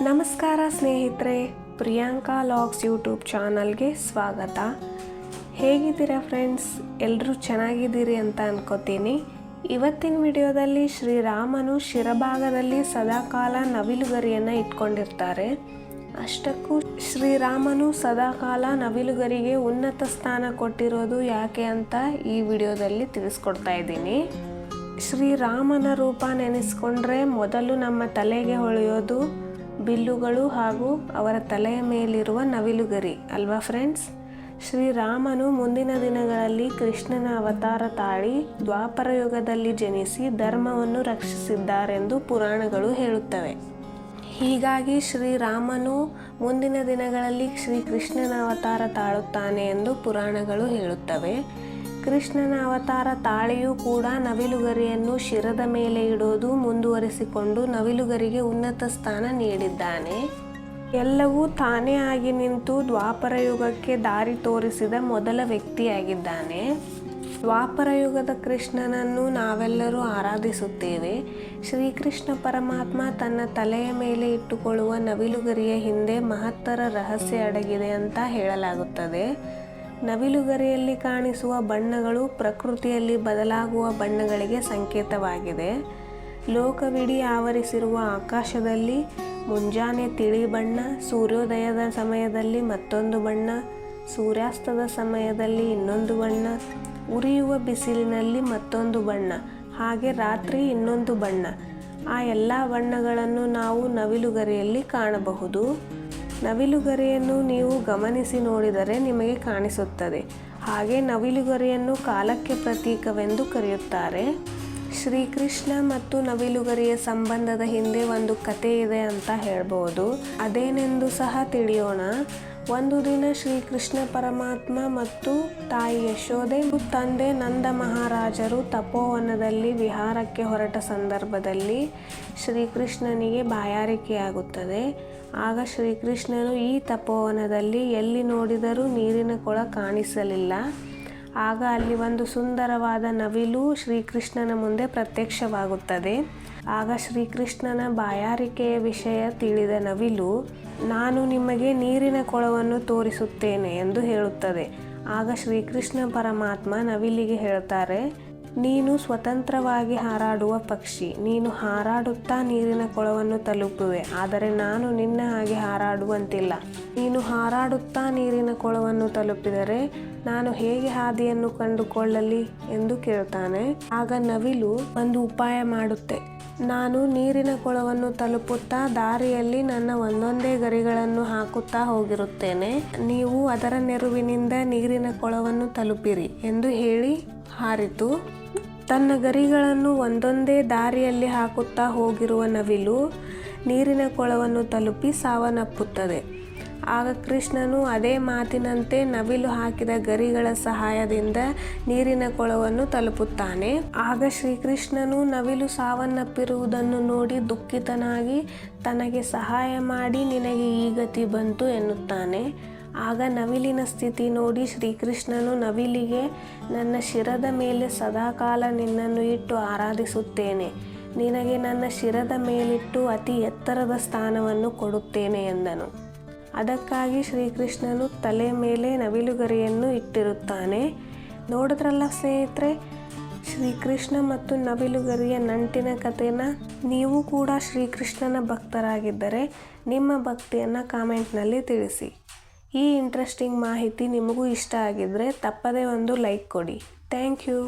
ನಮಸ್ಕಾರ ಸ್ನೇಹಿತರೆ, Priyanka logs YouTube ಚಾನಲ್ಗೆ ಸ್ವಾಗತ. ಹೇಗಿದ್ದೀರಾ ಫ್ರೆಂಡ್ಸ್? ಎಲ್ಲರೂ ಚೆನ್ನಾಗಿದ್ದೀರಿ ಅಂತ ಅನ್ಕೋತೀನಿ. ಇವತ್ತಿನ ವಿಡಿಯೋದಲ್ಲಿ ಶ್ರೀರಾಮನು ಶಿರಭಾಗದಲ್ಲಿ ಸದಾಕಾಲ ನವಿಲುಗರಿಯನ್ನು ಇಟ್ಕೊಂಡಿರ್ತಾರೆ. ಅಷ್ಟಕ್ಕೂ ಶ್ರೀರಾಮನು ಸದಾಕಾಲ ನವಿಲುಗರಿಗೆ ಉನ್ನತ ಸ್ಥಾನ ಕೊಟ್ಟಿರೋದು ಯಾಕೆ ಅಂತ ಈ ವಿಡಿಯೋದಲ್ಲಿ ತಿಳಿಸ್ಕೊಡ್ತಾ ಇದ್ದೀನಿ. ಶ್ರೀರಾಮನ ರೂಪ ನೆನೆಸ್ಕೊಂಡ್ರೆ ಮೊದಲು ನಮ್ಮ ತಲೆಗೆ ಹೊಳೆಯೋದು ಬಿಲ್ಲುಗಳು ಹಾಗೂ ಅವರ ತಲೆಯ ಮೇಲಿರುವ ನವಿಲುಗರಿ ಅಲ್ವಾ ಫ್ರೆಂಡ್ಸ್? ಶ್ರೀರಾಮನು ಮುಂದಿನ ದಿನಗಳಲ್ಲಿ ಕೃಷ್ಣನ ಅವತಾರ ತಾಳಿ ದ್ವಾಪರ ಯುಗದಲ್ಲಿ ಜನಿಸಿ ಧರ್ಮವನ್ನು ರಕ್ಷಿಸಿದ್ದಾರೆಂದು ಪುರಾಣಗಳು ಹೇಳುತ್ತವೆ. ಹೀಗಾಗಿ ಶ್ರೀರಾಮನು ಮುಂದಿನ ದಿನಗಳಲ್ಲಿ ಶ್ರೀಕೃಷ್ಣನ ಅವತಾರ ತಾಳುತ್ತಾನೆ ಎಂದು ಪುರಾಣಗಳು ಹೇಳುತ್ತವೆ. ಕೃಷ್ಣನ ಅವತಾರ ತಾಳಿಯೂ ಕೂಡ ನವಿಲುಗರಿಯನ್ನು ಶಿರದ ಮೇಲೆ ಇಡೋದು ಮುಂದುವರಿಸಿಕೊಂಡು ನವಿಲುಗರಿಗೆ ಉನ್ನತ ಸ್ಥಾನ ನೀಡಿದ್ದಾನೆ. ಎಲ್ಲವೂ ತಾನೇ ಆಗಿ ನಿಂತು ದ್ವಾಪರ ಯುಗಕ್ಕೆ ದಾರಿ ತೋರಿಸಿದ ಮೊದಲ ವ್ಯಕ್ತಿಯಾಗಿದ್ದಾನೆ. ದ್ವಾಪರ ಯುಗದ ಕೃಷ್ಣನನ್ನು ನಾವೆಲ್ಲರೂ ಆರಾಧಿಸುತ್ತೇವೆ. ಶ್ರೀಕೃಷ್ಣ ಪರಮಾತ್ಮ ತನ್ನ ತಲೆಯ ಮೇಲೆ ಇಟ್ಟುಕೊಳ್ಳುವ ನವಿಲುಗರಿಯ ಹಿಂದೆ ಮಹತ್ತರ ರಹಸ್ಯ ಅಡಗಿದೆ ಅಂತ ಹೇಳಲಾಗುತ್ತದೆ. ನವಿಲುಗರಿಯಲ್ಲಿ ಕಾಣಿಸುವ ಬಣ್ಣಗಳು ಪ್ರಕೃತಿಯಲ್ಲಿ ಬದಲಾಗುವ ಬಣ್ಣಗಳಿಗೆ ಸಂಕೇತವಾಗಿದೆ. ಲೋಕವಿಡೀ ಆವರಿಸಿರುವ ಆಕಾಶದಲ್ಲಿ ಮುಂಜಾನೆ ತಿಳಿ ಬಣ್ಣ, ಸೂರ್ಯೋದಯದ ಸಮಯದಲ್ಲಿ ಮತ್ತೊಂದು ಬಣ್ಣ, ಸೂರ್ಯಾಸ್ತದ ಸಮಯದಲ್ಲಿ ಇನ್ನೊಂದು ಬಣ್ಣ, ಉರಿಯುವ ಬಿಸಿಲಿನಲ್ಲಿ ಮತ್ತೊಂದು ಬಣ್ಣ, ಹಾಗೆ ರಾತ್ರಿ ಇನ್ನೊಂದು ಬಣ್ಣ. ಆ ಎಲ್ಲ ಬಣ್ಣಗಳನ್ನು ನಾವು ನವಿಲುಗರಿಯಲ್ಲಿ ಕಾಣಬಹುದು. ನವಿಲುಗರಿಯನ್ನು ನೀವು ಗಮನಿಸಿ ನೋಡಿದರೆ ನಿಮಗೆ ಕಾಣಿಸುತ್ತದೆ. ಹಾಗೆ ನವಿಲುಗರಿಯನ್ನು ಕಾಲಕ್ಕೆ ಪ್ರತೀಕವೆಂದು ಕರೆಯುತ್ತಾರೆ. ಶ್ರೀಕೃಷ್ಣ ಮತ್ತು ನವಿಲುಗರಿಯ ಸಂಬಂಧದ ಹಿಂದೆ ಒಂದು ಕತೆ ಇದೆ ಅಂತ ಹೇಳ್ಬೋದು. ಅದೇನೆಂದು ಸಹ ತಿಳಿಯೋಣ. ಒಂದು ದಿನ ಶ್ರೀಕೃಷ್ಣ ಪರಮಾತ್ಮ ಮತ್ತು ತಾಯಿ ಯಶೋದೆ ತಂದೆ ನಂದ ಮಹಾರಾಜರು ತಪೋವನದಲ್ಲಿ ವಿಹಾರಕ್ಕೆ ಹೊರಟ ಸಂದರ್ಭದಲ್ಲಿ ಶ್ರೀಕೃಷ್ಣನಿಗೆ ಬಾಯಾರಿಕೆಯಾಗುತ್ತದೆ. ಆಗ ಶ್ರೀಕೃಷ್ಣನು ಈ ತಪೋವನದಲ್ಲಿ ಎಲ್ಲಿ ನೋಡಿದರೂ ನೀರಿನ ಕೊಳ ಕಾಣಿಸಲಿಲ್ಲ. ಆಗ ಅಲ್ಲಿ ಒಂದು ಸುಂದರವಾದ ನವಿಲು ಶ್ರೀಕೃಷ್ಣನ ಮುಂದೆ ಪ್ರತ್ಯಕ್ಷವಾಗುತ್ತದೆ. ಆಗ ಶ್ರೀಕೃಷ್ಣನ ಬಾಯಾರಿಕೆಯ ವಿಷಯ ತಿಳಿದ ನವಿಲು, ನಾನು ನಿಮಗೆ ನೀರಿನ ಕೊಳವನ್ನು ತೋರಿಸುತ್ತೇನೆ ಎಂದು ಹೇಳುತ್ತದೆ. ಆಗ ಶ್ರೀಕೃಷ್ಣ ಪರಮಾತ್ಮ ನವಿಲಿಗೆ ಹೇಳ್ತಾರೆ, ನೀನು ಸ್ವತಂತ್ರವಾಗಿ ಹಾರಾಡುವ ಪಕ್ಷಿ. ನೀನು ಹಾರಾಡುತ್ತಾ ನೀರಿನ ಕೊಳವನ್ನು ತಲುಪುವೆ. ಆದರೆ ನಾನು ನಿನ್ನ ಹಾಗೆ ಹಾರಾಡುವಂತಿಲ್ಲ. ನೀನು ಹಾರಾಡುತ್ತಾ ನೀರಿನ ಕೊಳವನ್ನು ತಲುಪಿದರೆ ನಾನು ಹೇಗೆ ಹಾದಿಯನ್ನು ಕಂಡುಕೊಳ್ಳಲಿ ಎಂದು ಕೇಳ್ತಾನೆ. ಆಗ ನವಿಲು ಒಂದು ಉಪಾಯ ಮಾಡುತ್ತೆ. ನಾನು ನೀರಿನ ಕೊಳವನ್ನು ತಲುಪುತ್ತಾ ದಾರಿಯಲ್ಲಿ ನನ್ನ ಒಂದೊಂದೇ ಗರಿಗಳನ್ನು ಹಾಕುತ್ತಾ ಹೋಗಿರುತ್ತೇನೆ. ನೀವು ಅದರ ನೆರವಿನಿಂದ ನೀರಿನ ಕೊಳವನ್ನು ತಲುಪಿರಿ ಎಂದು ಹೇಳಿ ಹಾರಿತು. ತನ್ನ ಗರಿಗಳನ್ನು ಒಂದೊಂದೇ ದಾರಿಯಲ್ಲಿ ಹಾಕುತ್ತಾ ಹೋಗಿರುವ ನವಿಲು ನೀರಿನ ಕೊಳವನ್ನು ತಲುಪಿ ಸಾವನ್ನಪ್ಪುತ್ತದೆ. ಆಗ ಕೃಷ್ಣನು ಅದೇ ಮಾತಿನಂತೆ ನವಿಲು ಹಾಕಿದ ಗರಿಗಳ ಸಹಾಯದಿಂದ ನೀರಿನ ಕೊಳವನ್ನು ತಲುಪುತ್ತಾನೆ. ಆಗ ಶ್ರೀಕೃಷ್ಣನು ನವಿಲು ಸಾವನ್ನಪ್ಪಿರುವುದನ್ನು ನೋಡಿ ದುಃಖಿತನಾಗಿ ತನಗೆ ಸಹಾಯ ಮಾಡಿ ನಿನಗೆ ಈ ಗತಿ ಬಂತು ಎನ್ನುತ್ತಾನೆ. ಆಗ ನವಿಲಿನ ಸ್ಥಿತಿ ನೋಡಿ ಶ್ರೀಕೃಷ್ಣನು ನವಿಲಿಗೆ, ನನ್ನ ಶಿರದ ಮೇಲೆ ಸದಾಕಾಲ ನಿನ್ನನ್ನು ಇಟ್ಟು ಆರಾಧಿಸುತ್ತೇನೆ. ನಿನಗೆ ನನ್ನ ಶಿರದ ಮೇಲಿಟ್ಟು ಅತಿ ಎತ್ತರದ ಸ್ಥಾನವನ್ನು ಕೊಡುತ್ತೇನೆ ಎಂದನು. ಅದಕ್ಕಾಗಿ ಶ್ರೀಕೃಷ್ಣನು ತಲೆ ಮೇಲೆ ನವಿಲುಗರಿಯನ್ನು ಇಟ್ಟಿರುತ್ತಾನೆ. ನೋಡಿದ್ರಲ್ಲ ಸ್ನೇಹಿತರೆ, ಶ್ರೀಕೃಷ್ಣ ಮತ್ತು ನವಿಲುಗರಿಯ ನಂಟಿನ ಕಥೆನ. ನೀವು ಕೂಡ ಶ್ರೀಕೃಷ್ಣನ ಭಕ್ತರಾಗಿದ್ದರೆ ನಿಮ್ಮ ಭಕ್ತಿಯನ್ನು ಕಾಮೆಂಟ್ನಲ್ಲಿ ತಿಳಿಸಿ. ಈ ಇಂಟ್ರೆಸ್ಟಿಂಗ್ ಮಾಹಿತಿ ನಿಮಗೂ ಇಷ್ಟ ಆಗಿದ್ದರೆ ತಪ್ಪದೇ ಒಂದು ಲೈಕ್ ಕೊಡಿ. Thank you.